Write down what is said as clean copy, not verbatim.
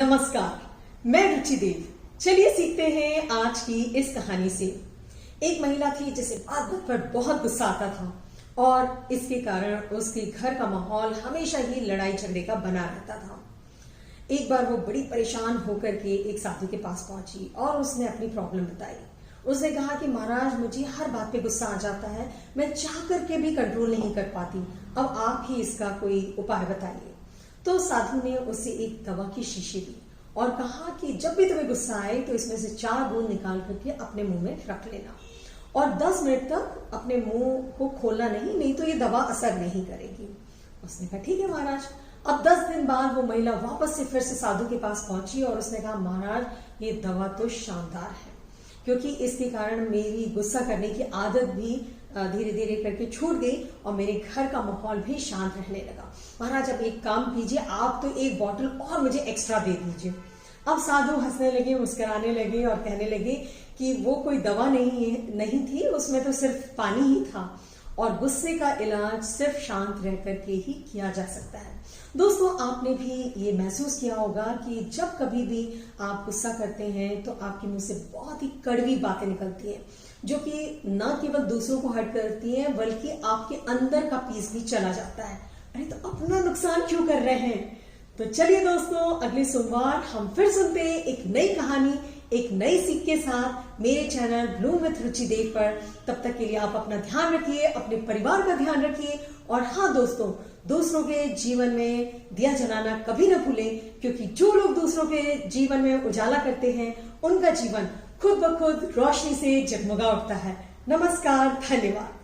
नमस्कार, मैं रुचि देव। चलिए सीखते हैं आज की इस कहानी से। एक महिला थी जिसे बात बात पर बहुत गुस्सा आता था और इसके कारण उसके घर का माहौल हमेशा ही लड़ाई झगड़े का बना रहता था। एक बार वो बड़ी परेशान होकर के एक साधु के पास पहुंची और उसने अपनी प्रॉब्लम बताई। उसने कहा कि महाराज, मुझे हर बात पे गुस्सा आ जाता है, मैं चाह करके भी कंट्रोल नहीं कर पाती, अब आप ही इसका कोई उपाय बताइए। तो साधु ने उसे एक दवा की शीशी दी और कहा कि जब भी तुम्हें गुस्सा आए तो इसमें से 4 बूंद निकाल करके अपने मुंह में रख लेना और 10 मिनट तक अपने मुंह को खोलना नहीं तो ये दवा असर नहीं करेगी। उसने कहा ठीक है महाराज। अब 10 दिन बाद वो महिला वापस से फिर से साधु के पास पहुंची और उसने कहा महाराज, ये दवा तो शानदार है, क्योंकि इसके कारण मेरी गुस्सा करने की आदत भी धीरे धीरे करके छूट गई और मेरे घर का माहौल भी शांत रहने लगा। महाराज, अब एक काम कीजिए, आप तो एक बॉटल और मुझे एक्स्ट्रा दे दीजिए। अब साधु हंसने लगे, मुस्कुराने लगे और कहने लगे कि वो कोई दवा नहीं थी, उसमें तो सिर्फ पानी ही था और गुस्से का इलाज सिर्फ शांत रह करके ही किया जा सकता है। दोस्तों, आपने भी ये महसूस किया होगा कि जब कभी भी आप गुस्सा करते हैं तो आपके मुंह से बहुत ही कड़वी बातें निकलती हैं, जो कि न केवल दूसरों को हर्ट करती हैं बल्कि आपके अंदर का पीस भी चला जाता है। अरे तो अपना नुकसान क्यों कर रहे हैं? तो चलिए दोस्तों, अगले सोमवार हम फिर सुनते हैं एक नई कहानी, एक नई सीख के साथ मेरे चैनल ब्लूम विद रुचि देव पर। तब तक के लिए आप अपना ध्यान रखिए, अपने परिवार का ध्यान रखिए और हाँ दोस्तों, दूसरों के जीवन में दिया जलाना कभी ना भूलें, क्योंकि जो लोग दूसरों के जीवन में उजाला करते हैं उनका जीवन खुद ब खुद रोशनी से जगमगा उठता है। नमस्कार, धन्यवाद।